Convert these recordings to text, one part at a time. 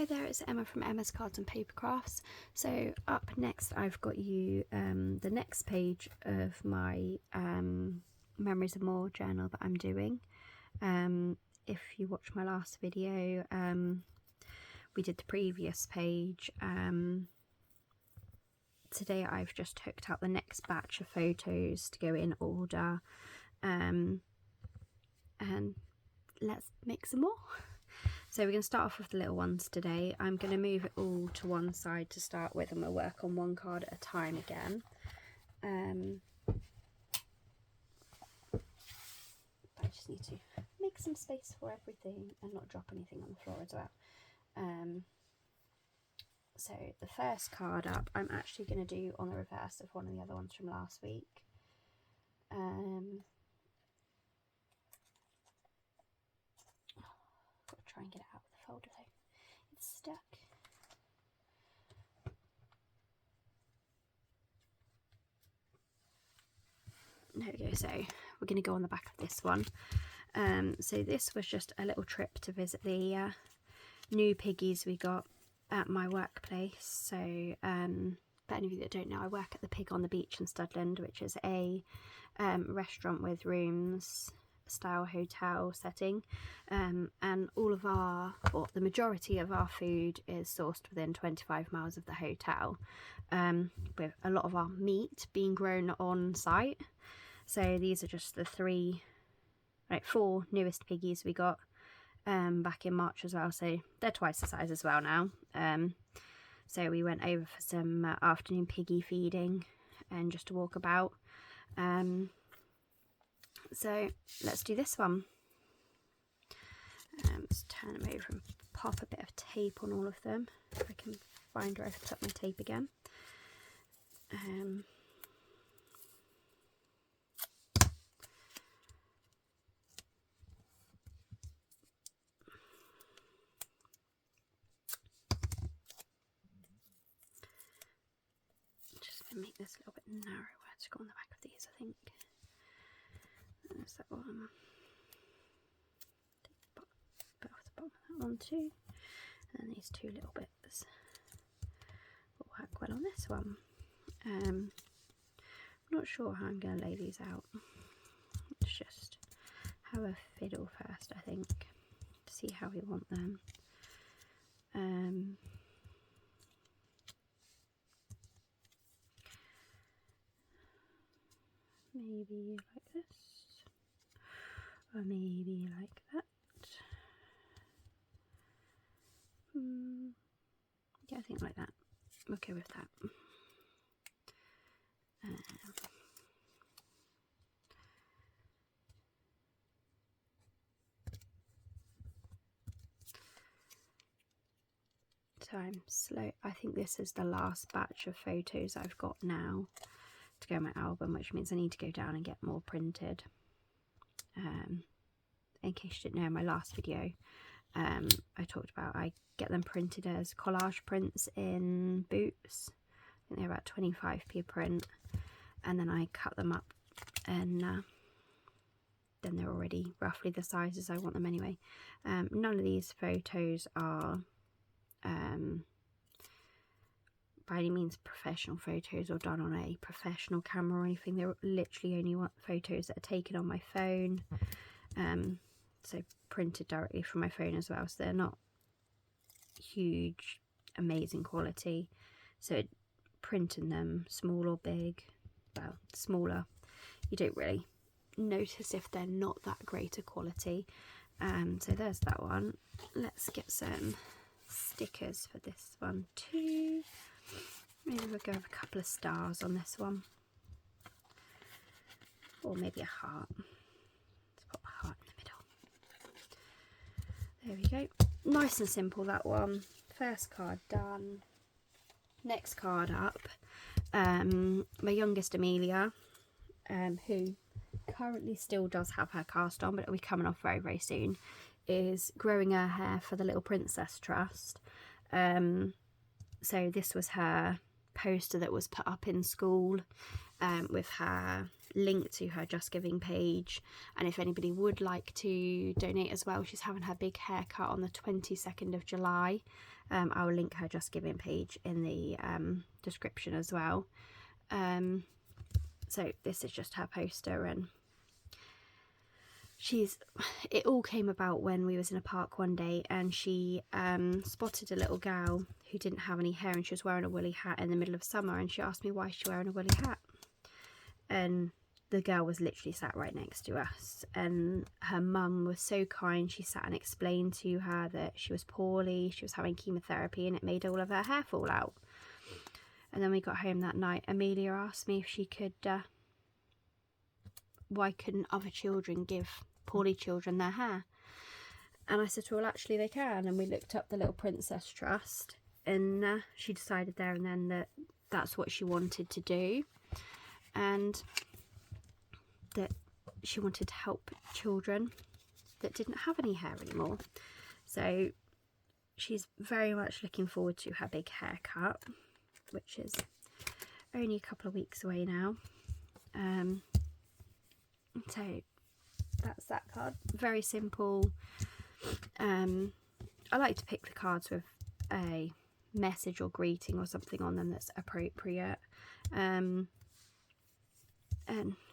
Hi there, it's Emma from Emma's Cards and Paper Crafts. So up next I've got you the next page of my Memories of More journal that I'm doing. If you watched my last video, we did the previous page. Today I've just hooked up the next batch of photos to go in order, and let's make some more. So we're going to start off with the little ones today. I'm going to move it all to one side to start with, and we'll work on one card at a time again. I just need to make some space for everything and not drop anything on the floor as well. So the first card up, I'm actually going to do on the reverse of one of the other ones from last week. Got to try and get it out of the folder though. It's stuck. There we go. So we're going to go on the back of this one. So this was just a little trip to visit the new piggies we got at my workplace. So for any of you that don't know, I work at the Pig on the Beach in Studland, which is a restaurant with rooms style hotel setting, and all of our, or the majority of our food is sourced within 25 miles of the hotel, with a lot of our meat being grown on site. So these are just the four newest piggies we got back in March as well, so they're twice the size as well now. So we went over for some afternoon piggy feeding and just to walk about. So let's do this one. Let's turn them over and pop a bit of tape on all of them. If I can find where I've put my tape again. Just going to make this a little bit narrower to go on the back of these, I think. There's that one. Take the bit off the bottom of that one too. And these two little bits will work well on this one. I'm not sure how I'm going to lay these out. Let's just have a fiddle first, I think, to see how we want them. Maybe like this, or maybe like that. Yeah, I think like that. We'll go with that. So I'm slow. I think this is the last batch of photos I've got now to go in my album, which means I need to go down and get more printed. In case you didn't know, in my last video I talked about I get them printed as collage prints in Boots. I think they're about 25p a print, and then I cut them up, and then they're already roughly the sizes I want them anyway. None of these photos are by any means professional photos or done on a professional camera or anything. They're literally only photos that are taken on my phone, so printed directly from my phone as well, so they're not huge amazing quality. So printing them small or big, well, smaller, you don't really notice if they're not that great a quality. So there's that one. Let's get some stickers for this one too. Maybe we'll go with a couple of stars on this one, or maybe a heart. Let's put a heart in the middle. There we go. Nice and simple, that one. First card done. Next card up, my youngest Amelia, who currently still does have her cast on, but it'll be coming off very, very soon, is growing her hair for the Little Princess Trust. So this was her poster that was put up in school, with her link to her Just Giving page, and if anybody would like to donate as well, she's having her big haircut on the 22nd of July. I'll link her Just Giving page in the description as well. So this is just her poster, and it all came about when we was in a park one day, and she spotted a little gal who didn't have any hair, and she was wearing a woolly hat in the middle of summer, and she asked me why she's wearing a woolly hat. And the girl was literally sat right next to us, and her mum was so kind. She sat and explained to her that she was poorly, she was having chemotherapy, and it made all of her hair fall out. And then we got home that night, Amelia asked me if she could why couldn't other children give poorly children their hair? And I said, well, actually they can. And we looked up the Little Princess Trust, and she decided there and then that that's what she wanted to do, and that she wanted to help children that didn't have any hair anymore. So she's very much looking forward to her big haircut, which is only a couple of weeks away now. So that's that card. Very simple. I like to pick the cards with a message or greeting or something on them that's appropriate, and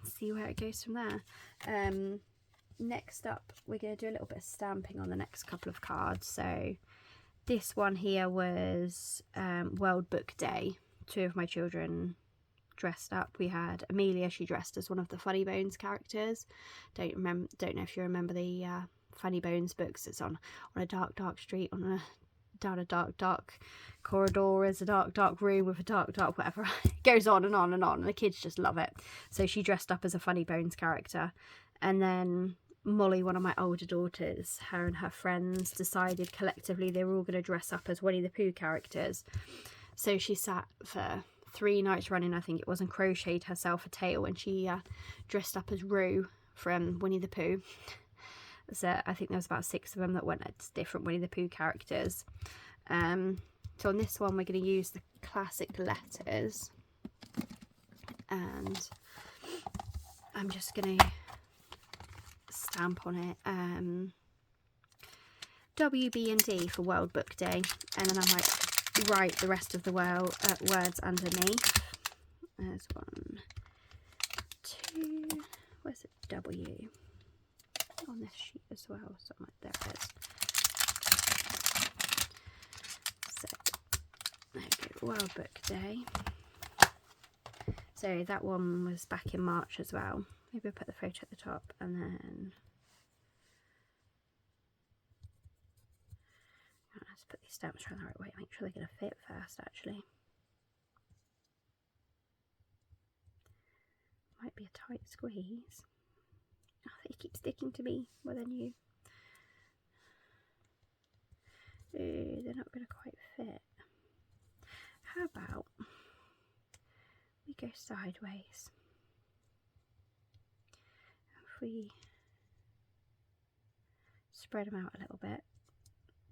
see where it goes from there. Next up, we're going to do a little bit of stamping on the next couple of cards. So this one here was World Book Day. Two of my children dressed up. We had Amelia, she dressed as one of the Funny Bones characters. Don't know if you remember the Funny Bones books. It's on a dark street, down a dark corridor is a dark room with a dark whatever. It goes on and on and on, and the kids just love it. So she dressed up as a Funny Bones character. And then Molly, one of my older daughters, her and her friends decided collectively they were all going to dress up as Winnie the Pooh characters. So she sat for 3 nights running, I think it was, and crocheted herself a tail, and she dressed up as Roo from Winnie the Pooh. So I think there was about 6 of them that went as different Winnie the Pooh characters. So on this one we're going to use the classic letters, and I'm just going to stamp on it W, B and D for World Book Day, and then I might write the rest of the words underneath. There's 1, 2, where's the W? On this sheet as well, so there it is. So there we go, World Book Day. So that one was back in March as well. Maybe I'll put the photo at the top, and then let's put these stamps around the right way, make sure they're going to fit first actually. Might be a tight squeeze. Oh, they keep sticking to me more than you. Ooh, they're not going to quite fit. How about we go sideways? If we spread them out a little bit,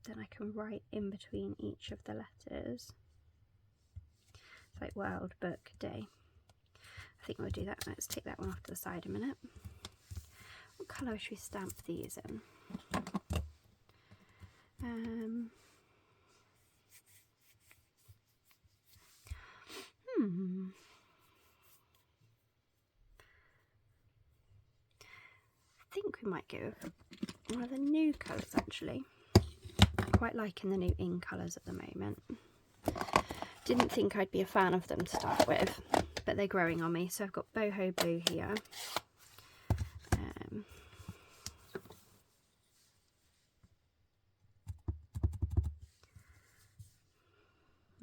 then I can write in between each of the letters. It's like World Book Day. I think we'll do that. Let's take that one off to the side a minute. What colour should we stamp these in? I think we might go with one of the new colours actually. Quite liking the new in colours at the moment. Didn't think I'd be a fan of them to start with, but they're growing on me. So I've got Boho Blue here.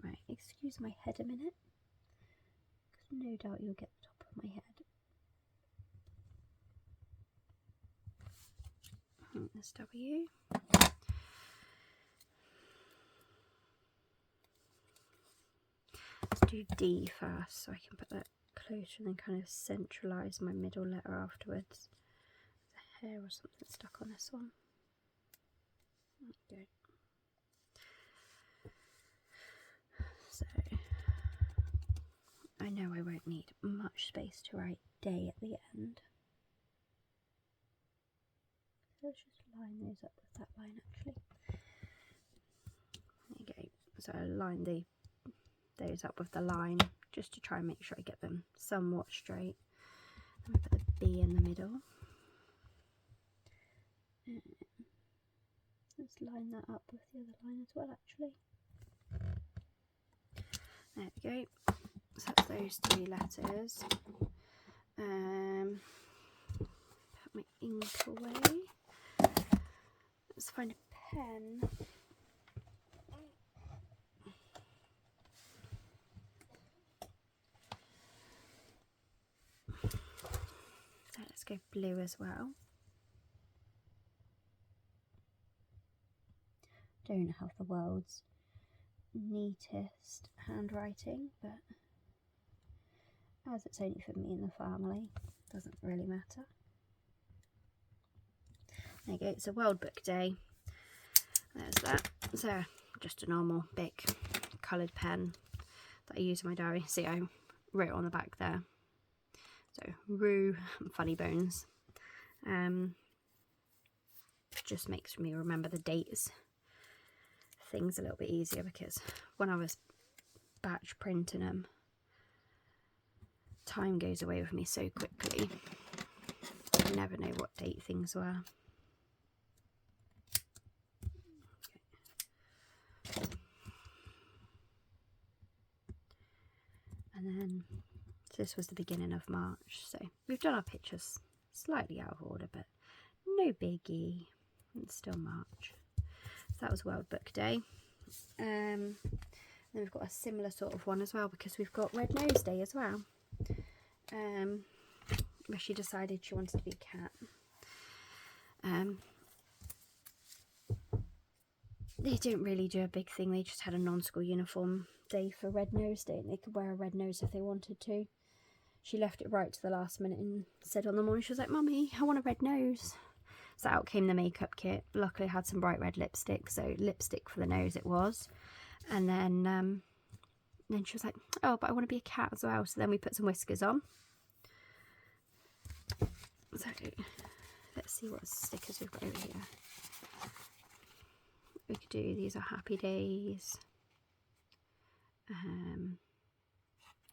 Right, excuse my head a minute, because no doubt you'll get the top of my head. This W. Let's do D first, so I can put that closer and then kind of centralise my middle letter afterwards. There's a hair or something stuck on this one. There we go. So I know I won't need much space to write day at the end. Let's just line those up with that line actually. There you go. So I line those up with the line just to try and make sure I get them somewhat straight. And we put the B in the middle. Let's line that up with the other line as well actually. There we go. So that's those 3 letters. Put my ink away. Let's find a pen. So let's go blue as well. Don't have the world's neatest handwriting, but as it's only for me and the family, doesn't really matter. There you go, it's a World Book Day. There's that. So just a normal big coloured pen that I use in my diary. See, I wrote on the back there. So Rue Funny Bones. Just makes me remember the dates. Things a little bit easier, because when I was batch printing them, time goes away with me so quickly. I never know what date things were. Okay. And then this was the beginning of March, so we've done our pictures slightly out of order, but no biggie. It's still March. So that was World Book Day. Then we've got a similar sort of one as well, because we've got Red Nose Day as well. Where she decided she wanted to be a cat. They didn't really do a big thing. They just had a non-school uniform day for Red Nose Day, and they could wear a red nose if they wanted to. She left it right to the last minute and said on the morning, she was like, "Mummy, I want a red nose." So out came the makeup kit. Luckily I had some bright red lipstick, so lipstick for the nose it was. And then she was like, "Oh, but I want to be a cat as well." So then we put some whiskers on. So let's see what stickers we've got over here. We could do, these are Happy Days.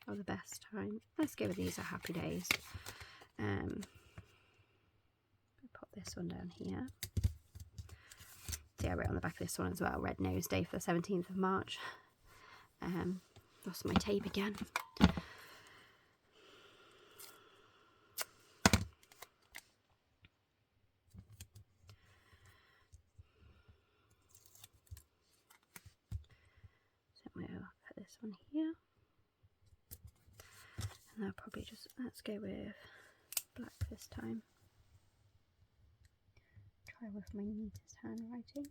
Or the best time. Let's go with these are Happy Days. Pop this one down here. See, I wrote on the back of this one as well, Red Nose Day for the 17th of March. Lost my tape again. So we'll put this one here. And I'll probably just, let's go with black this time. Try with my neatest handwriting.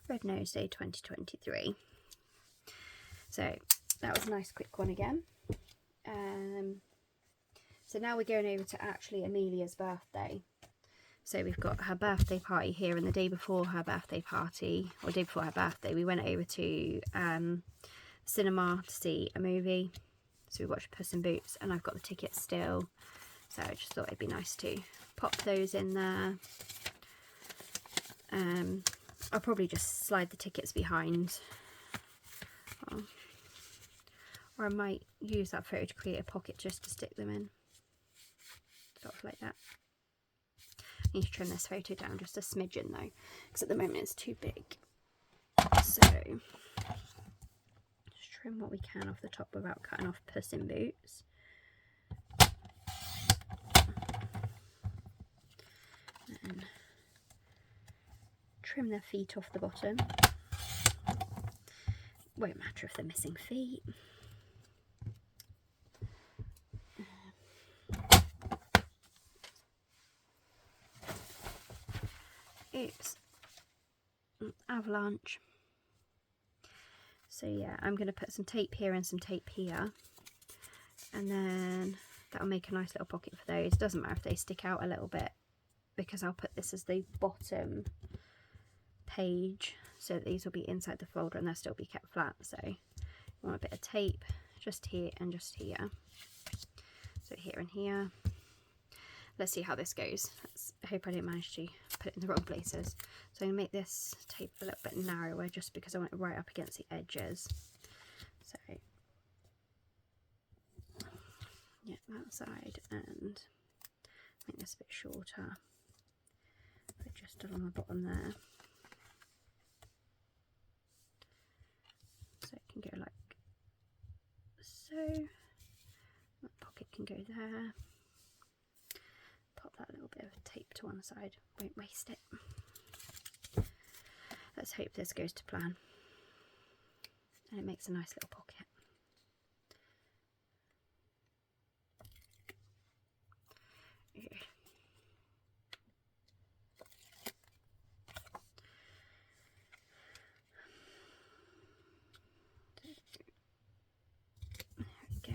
Red Nose Day 2023. So that was a nice quick one again. So now we're going over to actually Amelia's birthday. So we've got her birthday party here, and the day before her birthday party, or day before her birthday, we went over to cinema to see a movie. So we watched Puss in Boots, and I've got the tickets still. So I just thought it'd be nice to pop those in there. I'll probably just slide the tickets behind. Or I might use that photo to create a pocket just to stick them in. Sort of like that. I need to trim this photo down just a smidgen though, because at the moment it's too big. So just trim what we can off the top without cutting off Puss in Boots. And trim their feet off the bottom. Won't matter if they're missing feet. Oops, avalanche. So yeah, I'm going to put some tape here and some tape here, and then that'll make a nice little pocket for those. Doesn't matter if they stick out a little bit, because I'll put this as the bottom page, so that these will be inside the folder and they'll still be kept flat. So you want a bit of tape just here and just here. So here and here. Let's see how this goes. I hope I didn't manage to put it in the wrong places. So I'm going to make this tape a little bit narrower just because I want it right up against the edges. So yeah, that side, and make this a bit shorter. Put just along the bottom there. So it can go like so. That pocket can go there. Pop that little bit of tape to one side, won't waste it. Let's hope this goes to plan and it makes a nice little pocket. Yeah. There we go.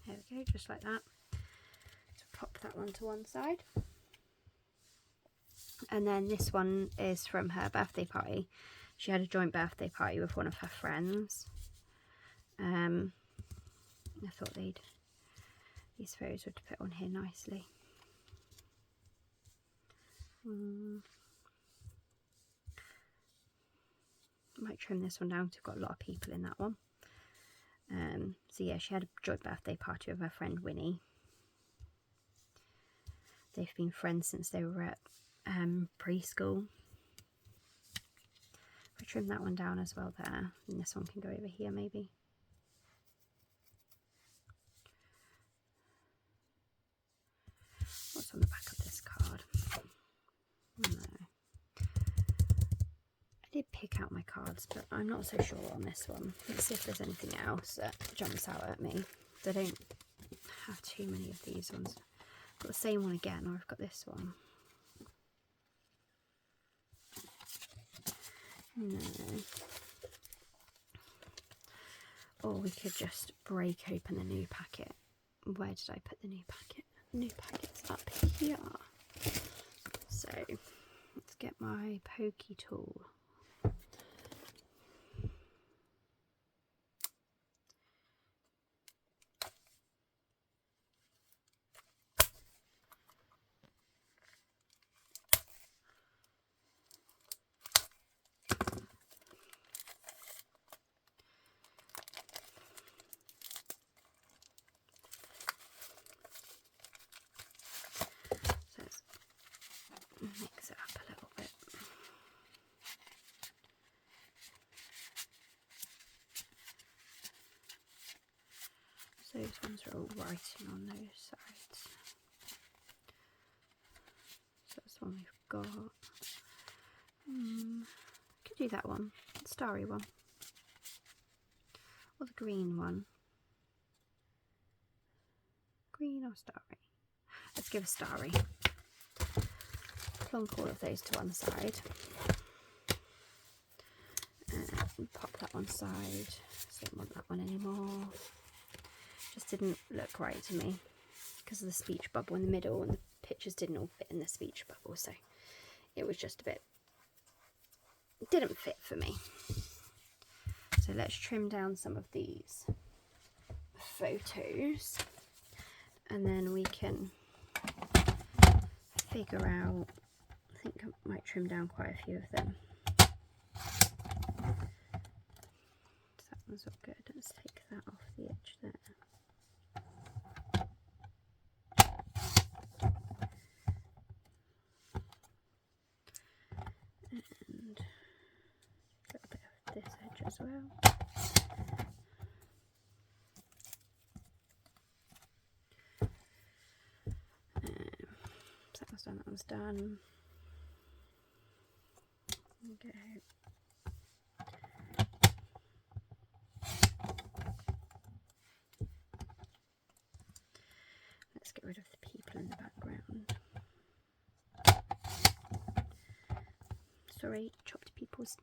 There we go, just like that. So pop that one to one side. And then this one is from her birthday party. She had a joint birthday party with one of her friends. I thought these photos would fit on here nicely. Might trim this one down because we've got a lot of people in that one. So yeah, she had a joint birthday party with her friend Winnie. They've been friends since they were at preschool. I trim that one down as well there, and this one can go over here maybe. What's on the back of this card? No. I did pick out my cards, but I'm not so sure on this one. Let's see if there's anything else that jumps out at me. I don't have too many of these ones. I've got the same one again, or I've got this one. No. Or we could just break open the new packet. Where did I put the new packet? The new packet's up here. So let's get my pokey tool. Mix it up a little bit. So those ones are all writing on those sides. So that's the one we've got. Could do that one, the starry one, or the green one. Green or starry? Let's give a starry. Plonk all of those to one side and pop that one side. Don't want that one anymore. Just didn't look right to me because of the speech bubble in the middle, and the pictures didn't all fit in the speech bubble, so it was just a bit, it didn't fit for me. So let's trim down some of these photos and then we can figure out. I think I might trim down quite a few of them. So that one's all good. Let's take that off the edge there. And a little bit of this edge as well. So that one's done. Okay. Let's get rid of the people in the background. Sorry, chopped people's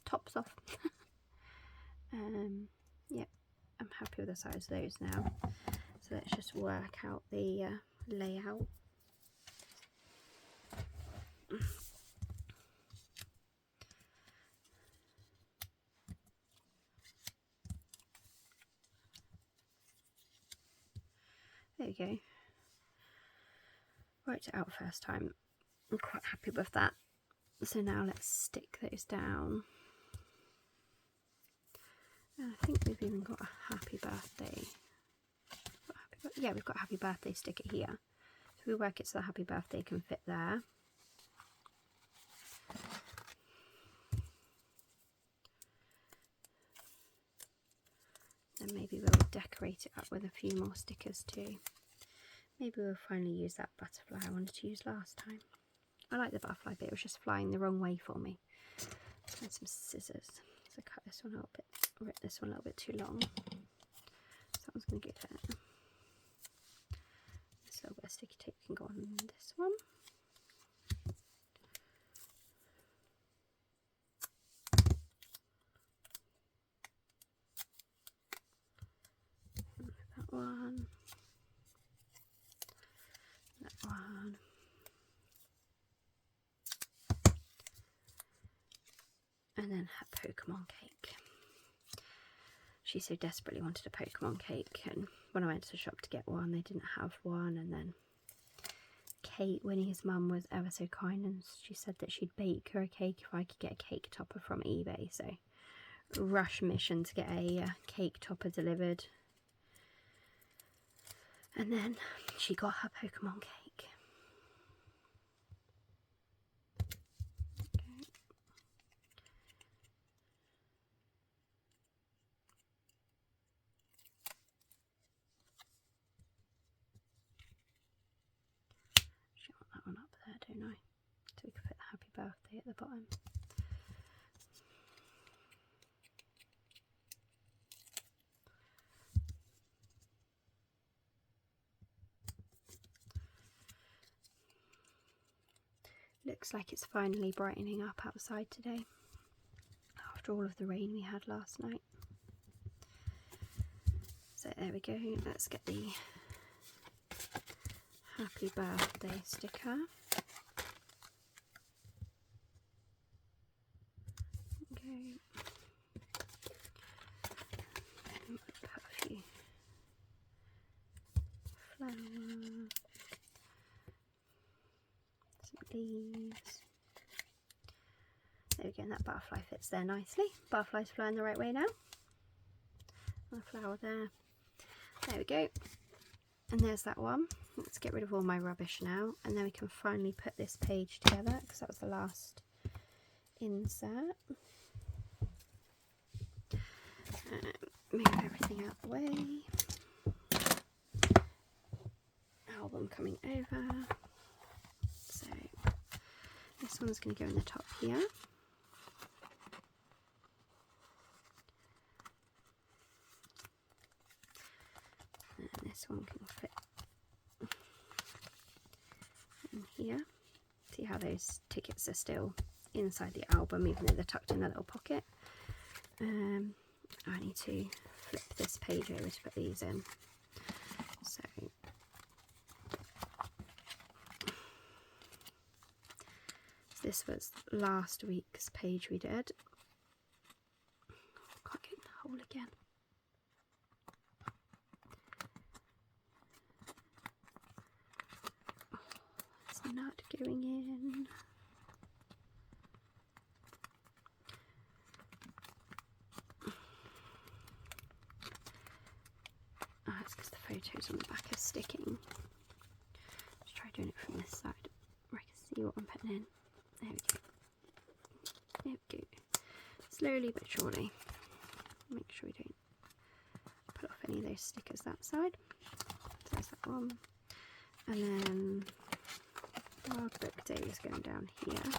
tops off. Yep, I'm happy with the size of those now. So let's just work out the layout. There we go. Worked it out first time. I'm quite happy with that. So now let's stick those down. And I think we've even got a happy birthday. Yeah, we've got a happy birthday sticker here. So we work it so the happy birthday can fit there. Then maybe we'll decorate it up with a few more stickers too. Maybe we'll finally use that butterfly I wanted to use last time. I like the butterfly bit, it was just flying the wrong way for me. And some scissors. So cut this one a little bit, rip this one a little bit too long. So that one's going to get it. This little bit of sticky tape can go on this one. That one. That one. And then her Pokemon cake. She so desperately wanted a Pokemon cake, and when I went to the shop to get one, they didn't have one. And then Kate, Winnie's mum, was ever so kind, and she said that she'd bake her a cake if I could get a cake topper from eBay. So rush mission to get a cake topper delivered. And then she got her Pokemon cake. That one up there, don't I? So we can put the happy birthday at the bottom. Looks like it's finally brightening up outside today after all of the rain we had last night. So there we go, let's get the happy birthday sticker. Okay. Put a few flowers, some leaves. There we go, and that butterfly fits there nicely. Butterfly's flying the right way now. And a flower there. There we go. And there's that one. Let's get rid of all my rubbish now, and then we can finally put this page together, because that was the last insert. Move everything out the way. Album coming over. So this one's going to go in the top here. And this one can fit in here. See how those tickets are still inside the album, even though they're tucked in a little pocket. I need to flip this page over to put these in. So this was last week's page we did. Can't get in the hole again. Oh, it's not going in. Oh, it's because the photos on the back are sticking. Let's try doing it from this side where I can see what I'm putting in. There we go. There we go. Slowly but surely. Make sure we don't put off any of those stickers that side. So there's that one. And then Wild Book Day is going down here.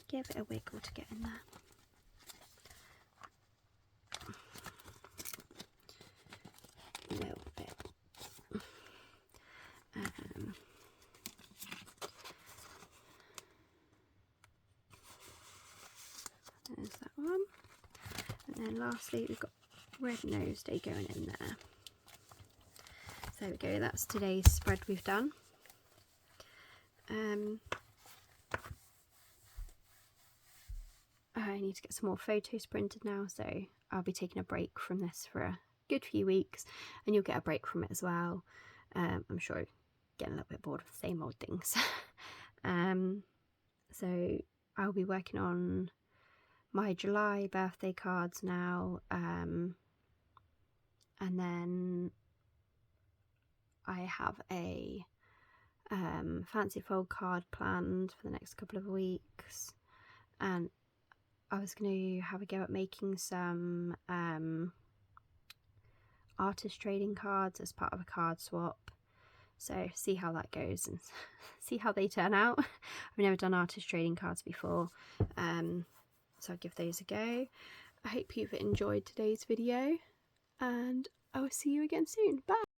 Give it a wiggle to get in there. There's that one. And then lastly we've got Red Nose Day going in there. So there we go, that's today's spread we've done. I need to get some more photos printed now, so I'll be taking a break from this for a good few weeks, and you'll get a break from it as well. I'm sure I'm getting a little bit bored of the same old things. So I'll be working on my July birthday cards now, and then I have a fancy fold card planned for the next couple of weeks, and I was going to have a go at making some artist trading cards as part of a card swap, so see how that goes and see how they turn out. I've never done artist trading cards before, so I'll give those a go. I hope you've enjoyed today's video, and I will see you again soon. Bye!